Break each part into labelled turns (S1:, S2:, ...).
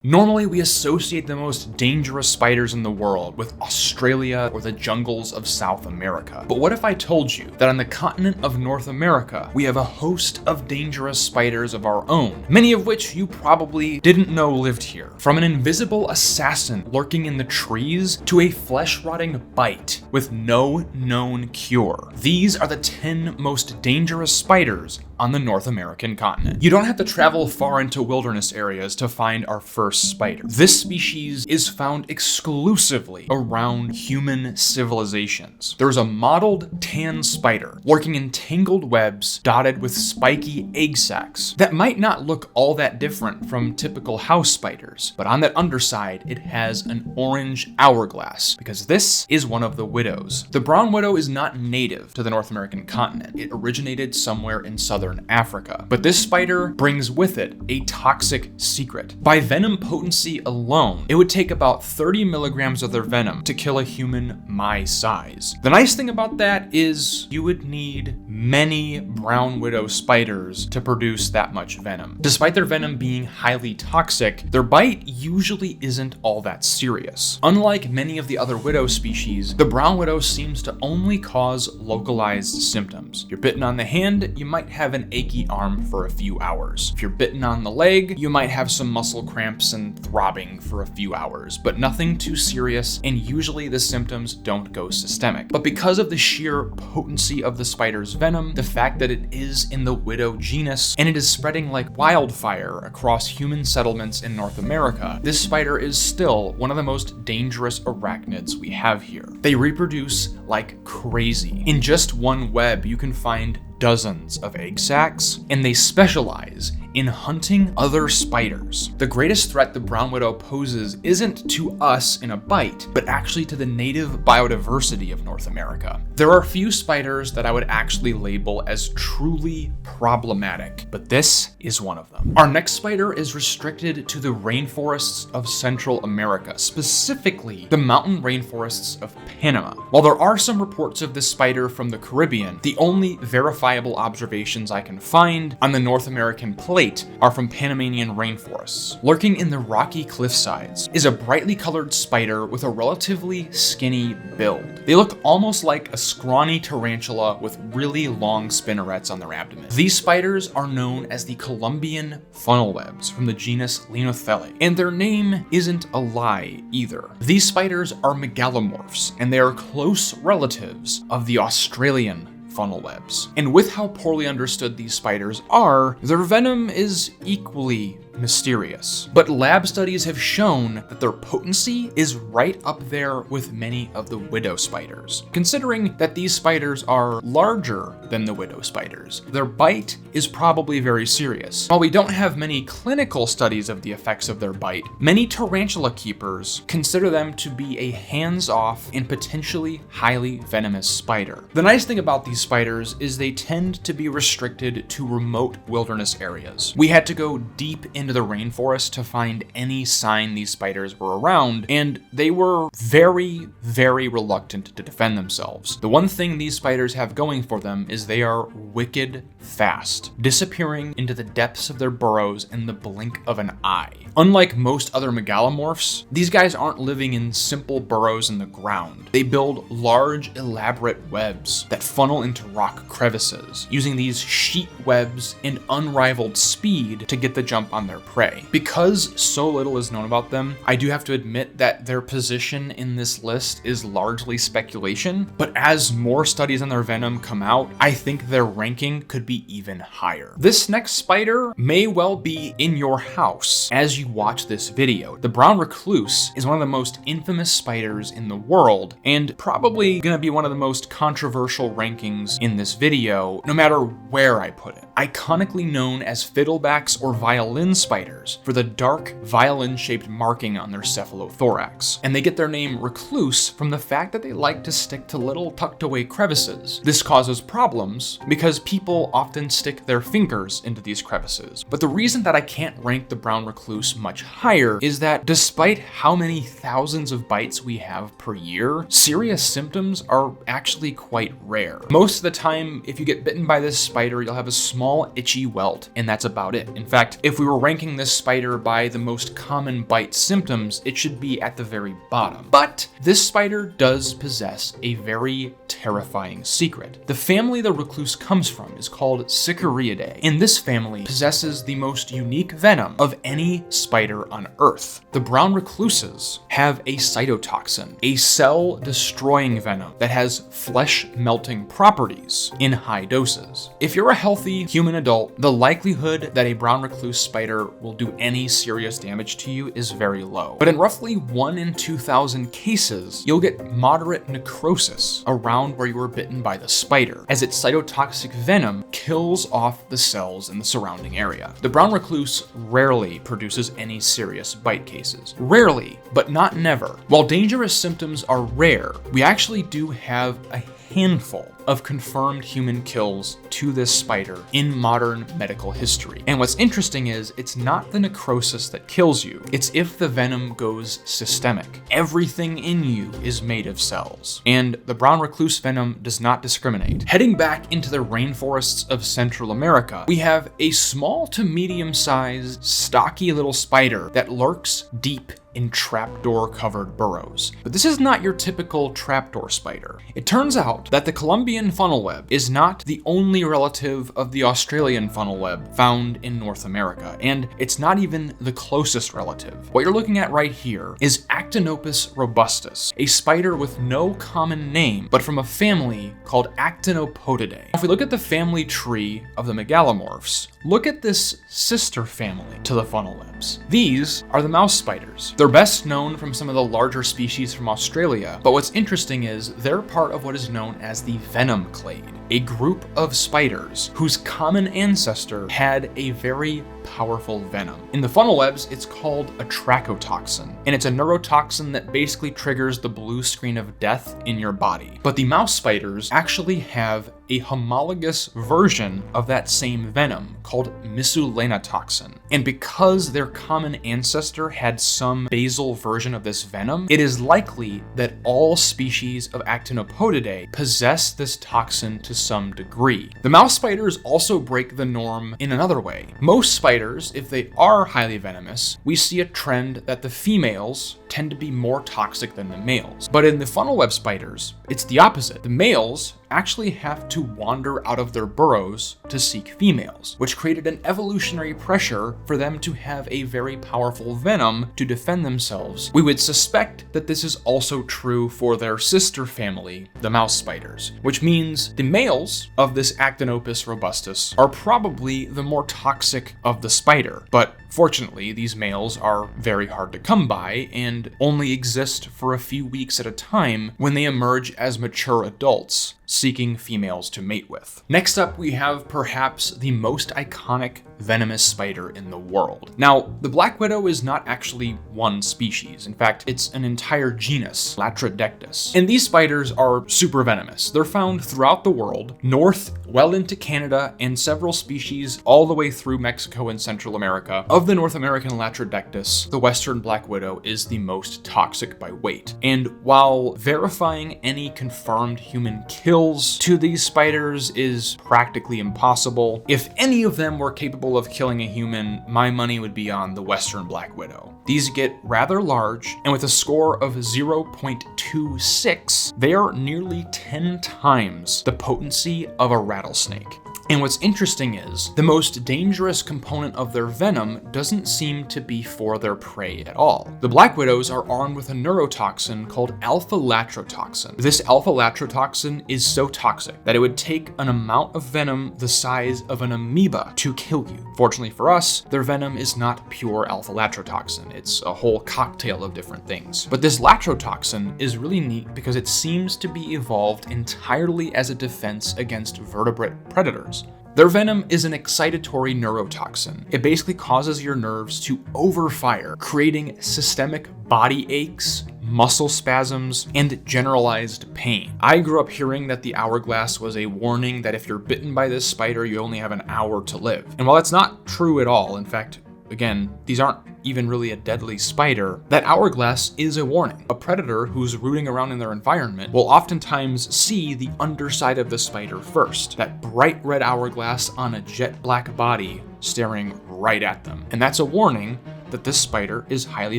S1: Normally, we associate the most dangerous spiders in the world with Australia or the jungles of South America. But what if I told you that on the continent of North America, we have a host of dangerous spiders of our own, many of which you probably didn't know lived here? From an invisible assassin lurking in the trees to a flesh-rotting bite with no known cure. These are the 10 most dangerous spiders on the North American continent. You don't have to travel far into wilderness areas to find our first spider. This species is found exclusively around human civilizations. There's a mottled tan spider lurking in tangled webs dotted with spiky egg sacs that might not look all that different from typical house spiders, but on that underside it has an orange hourglass because this is one of the widows. The brown widow is not native to the North American continent. It originated somewhere in southern Africa, but this spider brings with it a toxic secret. By venom potency alone, it would take about 30 milligrams of their venom to kill a human my size. The nice thing about that is you would need many brown widow spiders to produce that much venom. Despite their venom being highly toxic, their bite usually isn't all that serious. Unlike many of the other widow species, the brown widow seems to only cause localized symptoms. You're bitten on the hand, you might have an achy arm for a few hours. If you're bitten on the leg, you might have some muscle cramps and throbbing for a few hours, but nothing too serious, and usually the symptoms don't go systemic. But because of the sheer potency of the spider's venom, the fact that it is in the widow genus, and it is spreading like wildfire across human settlements in North America, this spider is still one of the most dangerous arachnids we have here. They reproduce like crazy. In just one web, you can find dozens of egg sacs, and they specialize in hunting other spiders. The greatest threat the brown widow poses isn't to us in a bite, but actually to the native biodiversity of North America. There are few spiders that I would actually label as truly problematic, but this is one of them. Our next spider is restricted to the rainforests of Central America, specifically the mountain rainforests of Panama. While there are some reports of this spider from the Caribbean, the only verifiable observations I can find on the North American plate are from Panamanian rainforests. Lurking in the rocky cliffsides is a brightly colored spider with a relatively skinny build. They look almost like a scrawny tarantula with really long spinnerets on their abdomen. These spiders are known as the Colombian funnel webs from the genus Linothele, and their name isn't a lie either. These spiders are megalomorphs, and they are close relatives of the Australian funnel webs. And with how poorly understood these spiders are, their venom is equally mysterious. But lab studies have shown that their potency is right up there with many of the widow spiders. Considering that these spiders are larger than the widow spiders, their bite is probably very serious. While we don't have many clinical studies of the effects of their bite, many tarantula keepers consider them to be a hands-off and potentially highly venomous spider. The nice thing about these spiders is they tend to be restricted to remote wilderness areas. We had to go deep into the rainforest to find any sign these spiders were around, and they were very, very reluctant to defend themselves. The one thing these spiders have going for them is they are wicked fast, disappearing into the depths of their burrows in the blink of an eye. Unlike most other megalomorphs, these guys aren't living in simple burrows in the ground. They build large, elaborate webs that funnel into rock crevices, using these sheet webs and unrivaled speed to get the jump on their prey. Because so little is known about them, I do have to admit that their position in this list is largely speculation, but as more studies on their venom come out, I think their ranking could be even higher. This next spider may well be in your house as you watch this video. The brown recluse is one of the most infamous spiders in the world, and probably gonna be one of the most controversial rankings in this video, no matter where I put it. Iconically known as fiddlebacks or violin spiders for the dark violin-shaped marking on their cephalothorax. And they get their name recluse from the fact that they like to stick to little tucked away crevices. This causes problems because people often stick their fingers into these crevices. But the reason that I can't rank the brown recluse much higher is that despite how many thousands of bites we have per year, serious symptoms are actually quite rare. Most of the time, if you get bitten by this spider, you'll have a small small itchy welt, and that's about it. In fact, if we were ranking this spider by the most common bite symptoms, it should be at the very bottom. But this spider does possess a very terrifying secret. The family the recluse comes from is called Sicariidae, and this family possesses the most unique venom of any spider on Earth. The brown recluses have a cytotoxin, a cell-destroying venom that has flesh-melting properties in high doses. If you're a healthy human adult, the likelihood that a brown recluse spider will do any serious damage to you is very low. But in roughly 1 in 2,000 cases, you'll get moderate necrosis around where you were bitten by the spider, as its cytotoxic venom kills off the cells in the surrounding area. The brown recluse rarely produces any serious bite cases. Rarely, but not never. While dangerous symptoms are rare, we actually do have a handful of confirmed human kills to this spider in modern medical history. And what's interesting is it's not the necrosis that kills you, it's if the venom goes systemic. Everything in you is made of cells, and the brown recluse venom does not discriminate. Heading back into the rainforests of Central America, we have a small to medium-sized, stocky little spider that lurks deep in trapdoor-covered burrows. But this is not your typical trapdoor spider. It turns out that the Colombian funnel web is not the only relative of the Australian funnel web found in North America, and it's not even the closest relative. What you're looking at right here is Actinopus robustus, a spider with no common name, but from a family called Actinopodidae. If we look at the family tree of the megalomorphs, look at this sister family to the funnel webs. These are the mouse spiders. They're best known from some of the larger species from Australia, but what's interesting is they're part of what is known as the venom clade, a group of spiders whose common ancestor had a very powerful venom. In the funnel webs, it's called a trachotoxin, and it's a neurotoxin that basically triggers the blue screen of death in your body. But the mouse spiders actually have a homologous version of that same venom called miscelanatoxin. And because their common ancestor had some basal version of this venom, it is likely that all species of Actinopodidae possess this toxin to some degree. The mouse spiders also break the norm in another way. Most spiders, if they are highly venomous, we see a trend that the females tend to be more toxic than the males. But in the funnel web spiders, it's the opposite. The males actually have to wander out of their burrows to seek females, which created an evolutionary pressure for them to have a very powerful venom to defend themselves. We would suspect that this is also true for their sister family, the mouse spiders, which means the males of this Actinopus robustus are probably the more toxic of the spider. But fortunately, these males are very hard to come by and only exist for a few weeks at a time when they emerge as mature adults, seeking females to mate with. Next up, we have perhaps the most iconic venomous spider in the world. Now, the black widow is not actually one species. In fact, it's an entire genus, Latrodectus. And these spiders are super venomous. They're found throughout the world, north, well into Canada, and several species all the way through Mexico and Central America. Of the North American Latrodectus, the western black widow is the most toxic by weight. And while verifying any confirmed human kills to these spiders is practically impossible, if any of them were capable of killing a human, my money would be on the western black widow. These get rather large, and with a score of 0.26, they are nearly 10 times the potency of a rattlesnake. And what's interesting is, the most dangerous component of their venom doesn't seem to be for their prey at all. The black widows are armed with a neurotoxin called alpha-latrotoxin. This alpha-latrotoxin is so toxic that it would take an amount of venom the size of an amoeba to kill you. Fortunately for us, their venom is not pure alpha-latrotoxin. It's a whole cocktail of different things. But this latrotoxin is really neat because it seems to be evolved entirely as a defense against vertebrate predators. Their venom is an excitatory neurotoxin. It basically causes your nerves to overfire, creating systemic body aches, muscle spasms, and generalized pain. I grew up hearing that the hourglass was a warning that if you're bitten by this spider, you only have an hour to live. And while that's not true at all, in fact, again, these aren't even really a deadly spider, that hourglass is a warning. A predator who's rooting around in their environment will oftentimes see the underside of the spider first, that bright red hourglass on a jet black body staring right at them. And that's a warning that this spider is highly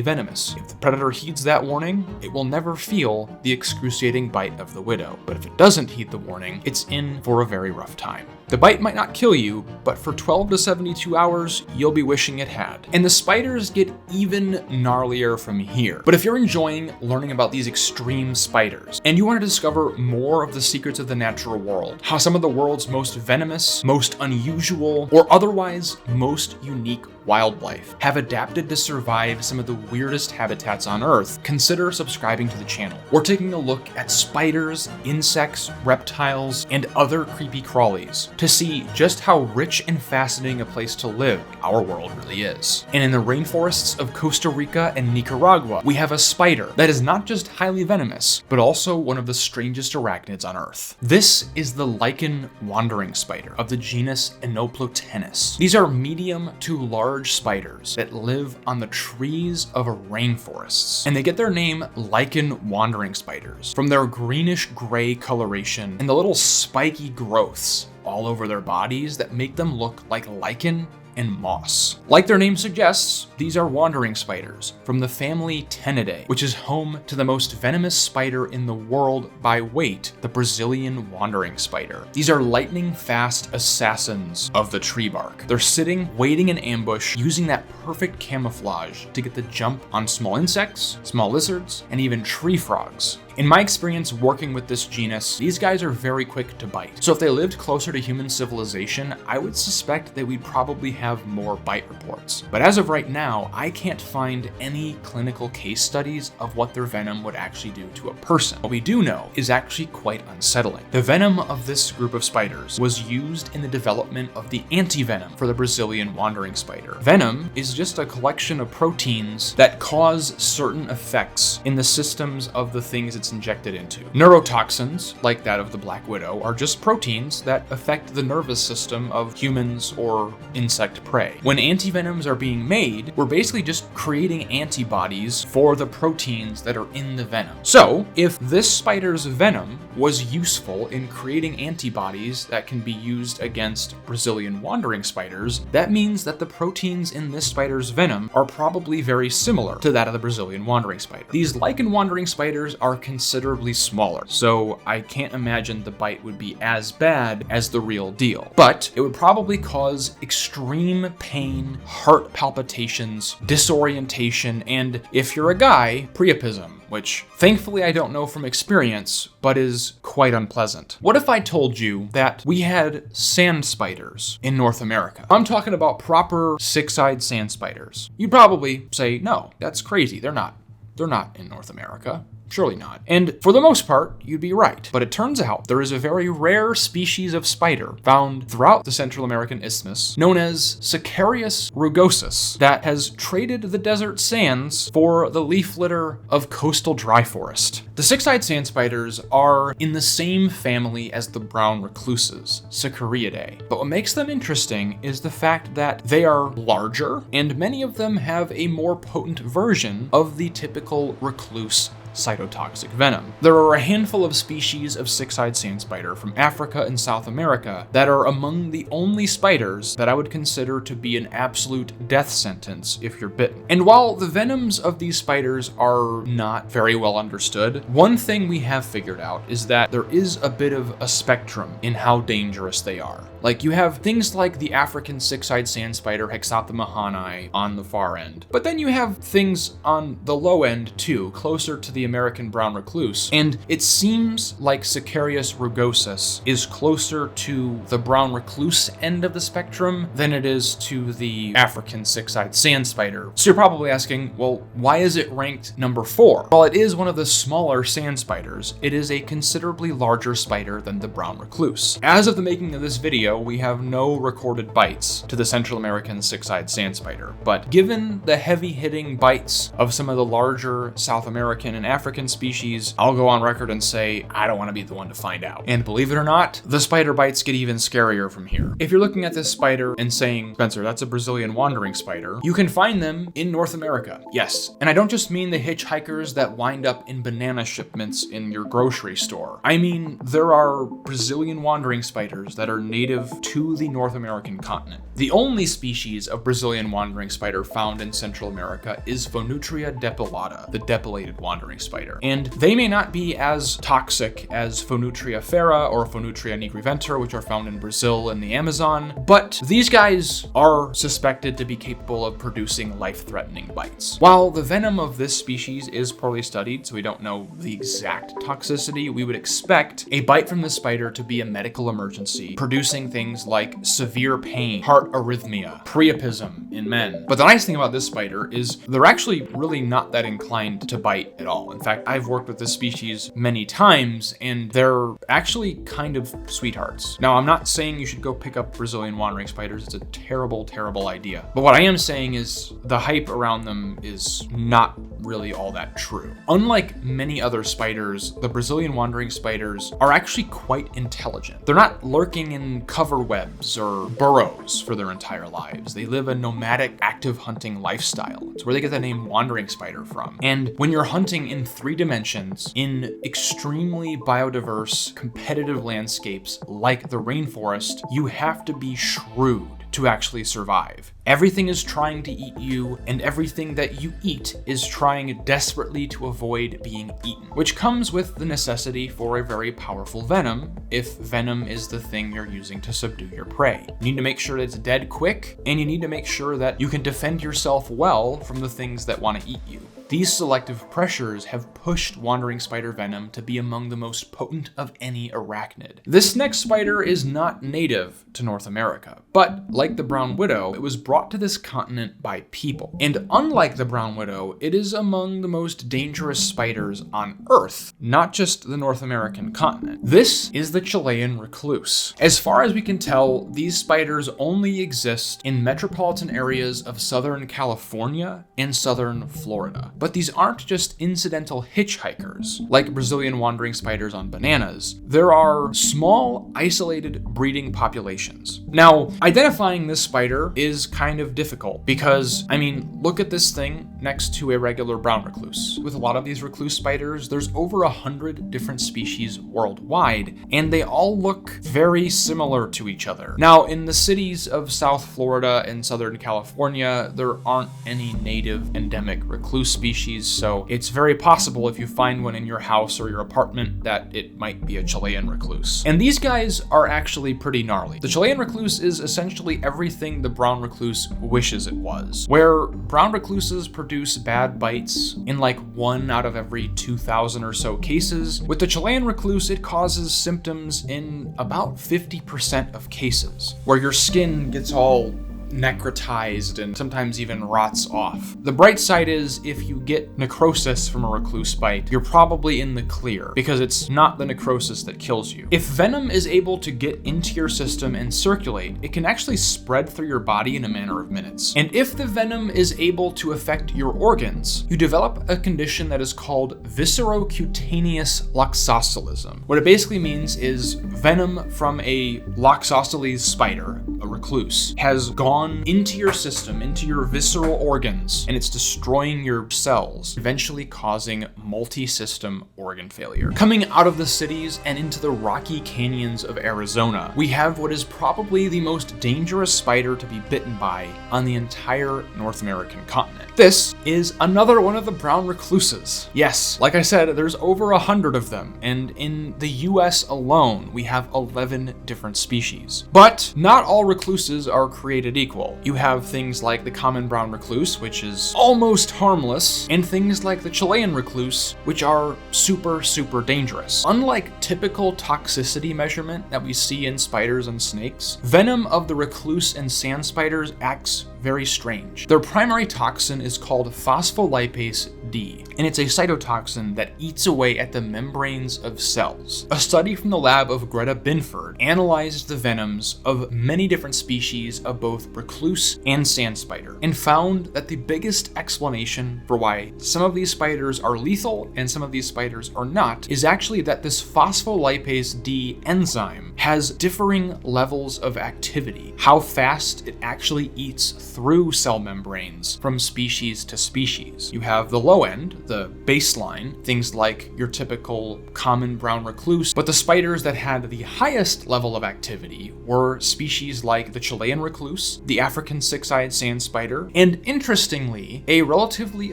S1: venomous. If the predator heeds that warning, it will never feel the excruciating bite of the widow. But if it doesn't heed the warning, it's in for a very rough time. The bite might not kill you, but for 12 to 72 hours, you'll be wishing it had. And the spiders get even gnarlier from here. But if you're enjoying learning about these extreme spiders, and you want to discover more of the secrets of the natural world, how some of the world's most venomous, most unusual, or otherwise most unique wildlife have adapted to survive some of the weirdest habitats on Earth, consider subscribing to the channel. We're taking a look at spiders, insects, reptiles, and other creepy crawlies to see just how rich and fascinating a place to live our world really is. And in the rainforests of Costa Rica and Nicaragua, we have a spider that is not just highly venomous, but also one of the strangest arachnids on Earth. This is the Lichen wandering spider of the genus Enoplotenus. These are medium to large spiders that live on the trees of rainforests, and they get their name Lichen wandering spiders from their greenish gray coloration and the little spiky growths all over their bodies that make them look like lichen and moss. Like their name suggests, these are wandering spiders from the family Tenidae, which is home to the most venomous spider in the world by weight, the Brazilian wandering spider. These are lightning fast assassins of the tree bark. They're sitting, waiting in ambush, using that perfect camouflage to get the jump on small insects, small lizards, and even tree frogs. In my experience working with this genus, these guys are very quick to bite. So if they lived closer to human civilization, I would suspect that we'd probably have more bite reports. But as of right now, I can't find any clinical case studies of what their venom would actually do to a person. What we do know is actually quite unsettling. The venom of this group of spiders was used in the development of the antivenom for the Brazilian wandering spider. Venom is just a collection of proteins that cause certain effects in the systems of the things it's injected into. Neurotoxins, like that of the black widow, are just proteins that affect the nervous system of humans or insect prey. When antivenoms are being made, we're basically just creating antibodies for the proteins that are in the venom. So, if this spider's venom was useful in creating antibodies that can be used against Brazilian wandering spiders, that means that the proteins in this spider's venom are probably very similar to that of the Brazilian wandering spider. These lichen wandering spiders are considerably smaller, so I can't imagine the bite would be as bad as the real deal. But it would probably cause extreme pain, heart palpitations, disorientation, and if you're a guy, priapism, which thankfully I don't know from experience, but is quite unpleasant. What if I told you that we had sand spiders in North America? I'm talking about proper six-eyed sand spiders. You'd probably say, no, that's crazy. They're not in North America. Surely not. And for the most part, you'd be right. But it turns out there is a very rare species of spider found throughout the Central American isthmus known as Sicarius rugosus that has traded the desert sands for the leaf litter of coastal dry forest. The six-eyed sand spiders are in the same family as the brown recluses, Sicariidae. But what makes them interesting is the fact that they are larger, and many of them have a more potent version of the typical recluse cytotoxic venom. There are a handful of species of six-eyed sand spider from Africa and South America that are among the only spiders that I would consider to be an absolute death sentence if you're bitten. And while the venoms of these spiders are not very well understood, one thing we have figured out is that there is a bit of a spectrum in how dangerous they are. Like, you have things like the African six-eyed sand spider Hexathema hanii on the far end, but then you have things on the low end too, closer to the American brown recluse, and it seems like Sicarius rugosus is closer to the brown recluse end of the spectrum than it is to the African six-eyed sand spider. So you're probably asking, well, why is it ranked number 4? While it is one of the smaller sand spiders, it is a considerably larger spider than the brown recluse. As of the making of this video, we have no recorded bites to the Central American six-eyed sand spider, but given the heavy-hitting bites of some of the larger South American and African species, I'll go on record and say I don't want to be the one to find out. And believe it or not, the spider bites get even scarier from here. If you're looking at this spider and saying, Spencer, that's a Brazilian wandering spider, you can find them in North America. Yes. And I don't just mean the hitchhikers that wind up in banana shipments in your grocery store. I mean, there are Brazilian wandering spiders that are native to the North American continent. The only species of Brazilian wandering spider found in Central America is Phonutria depilata, the depilated wandering spider. And they may not be as toxic as Phonutria fera or Phonutria nigriventer, which are found in Brazil and the Amazon, but these guys are suspected to be capable of producing life-threatening bites. While the venom of this species is poorly studied, so we don't know the exact toxicity, we would expect a bite from this spider to be a medical emergency, producing things like severe pain, heart arrhythmia, priapism in men. But the nice thing about this spider is they're actually really not that inclined to bite at all. In fact, I've worked with this species many times, and they're actually kind of sweethearts. Now, I'm not saying you should go pick up Brazilian wandering spiders. It's a terrible, terrible idea. But what I am saying is the hype around them is not really all that true. Unlike many other spiders, the Brazilian wandering spiders are actually quite intelligent. They're not lurking in cover webs or burrows for their entire lives. They live a nomadic, active hunting lifestyle. It's where they get the name wandering spider from. And when you're hunting in 3 dimensions in extremely biodiverse, competitive landscapes like the rainforest, you have to be shrewd to actually survive. Everything is trying to eat you, and everything that you eat is trying desperately to avoid being eaten, which comes with the necessity for a very powerful venom if venom is the thing you're using to subdue your prey. You need to make sure that it's dead quick, and you need to make sure that you can defend yourself well from the things that want to eat you. These selective pressures have pushed wandering spider venom to be among the most potent of any arachnid. This next spider is not native to North America, but like the brown widow, it was brought to this continent by people. And unlike the brown widow, it is among the most dangerous spiders on Earth, not just the North American continent. This is the Chilean recluse. As far as we can tell, these spiders only exist in metropolitan areas of Southern California and Southern Florida. But these aren't just incidental hitchhikers, like Brazilian wandering spiders on bananas. There are small, isolated breeding populations. Now, identifying this spider is kind of difficult because, I mean, look at this thing next to a regular brown recluse. With a lot of these recluse spiders, there's over 100 different species worldwide, and they all look very similar to each other. Now, in the cities of South Florida and Southern California, there aren't any native endemic recluse species, so it's very possible if you find one in your house or your apartment that it might be a Chilean recluse. And these guys are actually pretty gnarly. The Chilean recluse is essentially everything the brown recluse wishes it was. Where brown recluses produce bad bites in like 1 out of every 2,000 or so cases, with the Chilean recluse it causes symptoms in about 50% of cases, where your skin gets all necrotized and sometimes even rots off. The bright side is if you get necrosis from a recluse bite, you're probably in the clear because it's not the necrosis that kills you. If venom is able to get into your system and circulate, it can actually spread through your body in a matter of minutes. And if the venom is able to affect your organs, you develop a condition that is called viscerocutaneous loxoscelism. What it basically means is venom from a loxosceles spider, a recluse, has gone into your system, into your visceral organs, and it's destroying your cells, eventually causing multi-system organ failure. Coming out of the cities and into the rocky canyons of Arizona, we have what is probably the most dangerous spider to be bitten by on the entire North American continent. This is another one of the brown recluses. Yes, like I said, there's over 100 of them, and in the US alone, we have 11 different species. But not all recluses are created equal. You have things like the common brown recluse, which is almost harmless, and things like the Chilean recluse, which are super, super dangerous. Unlike typical toxicity measurement that we see in spiders and snakes, venom of the recluse and sand spiders acts very strange. Their primary toxin is called phospholipase D, and it's a cytotoxin that eats away at the membranes of cells. A study from the lab of Greta Binford analyzed the venoms of many different species of both recluse and sand spider, and found that the biggest explanation for why some of these spiders are lethal and some of these spiders are not is actually that this phospholipase D enzyme has differing levels of activity, how fast it actually eats through cell membranes from species to species. You have the low end, the baseline, things like your typical common brown recluse, but the spiders that had the highest level of activity were species like the Chilean recluse, the African six-eyed sand spider, and interestingly, a relatively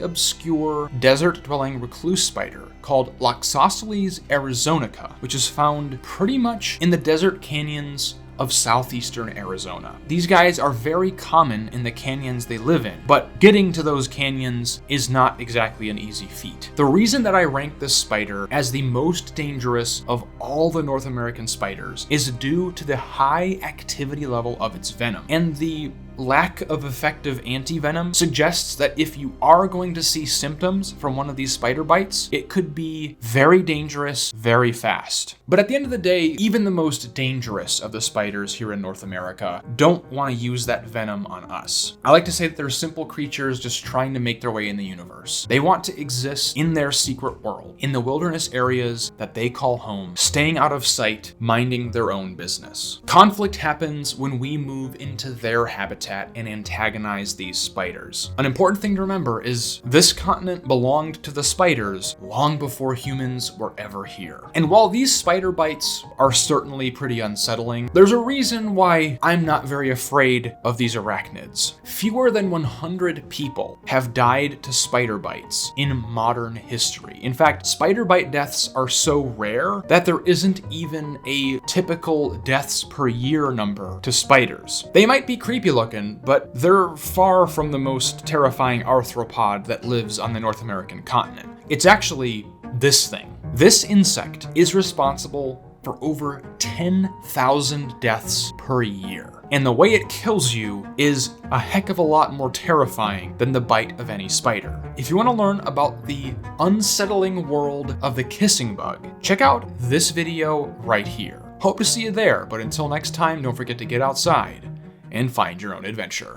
S1: obscure desert-dwelling recluse spider called Loxosceles arizonica, which is found pretty much in the desert canyons of southeastern Arizona. These guys are very common in the canyons they live in, but getting to those canyons is not exactly an easy feat. The reason that I rank this spider as the most dangerous of all the North American spiders is due to the high activity level of its venom, and the lack of effective anti-venom suggests that if you are going to see symptoms from one of these spider bites, it could be very dangerous very fast. But at the end of the day, even the most dangerous of the spiders here in North America don't want to use that venom on us. I like to say that they're simple creatures just trying to make their way in the universe. They want to exist in their secret world, in the wilderness areas that they call home, staying out of sight, minding their own business. Conflict happens when we move into their habitat and antagonize these spiders. An important thing to remember is this continent belonged to the spiders long before humans were ever here. And while these spider bites are certainly pretty unsettling, there's a reason why I'm not very afraid of these arachnids. Fewer than 100 people have died to spider bites in modern history. In fact, spider bite deaths are so rare that there isn't even a typical deaths per year number to spiders. They might be creepy looking, but they're far from the most terrifying arthropod that lives on the North American continent. It's actually this thing. This insect is responsible for over 10,000 deaths per year. And the way it kills you is a heck of a lot more terrifying than the bite of any spider. If you want to learn about the unsettling world of the kissing bug, check out this video right here. Hope to see you there, but until next time, don't forget to get outside and find your own adventure.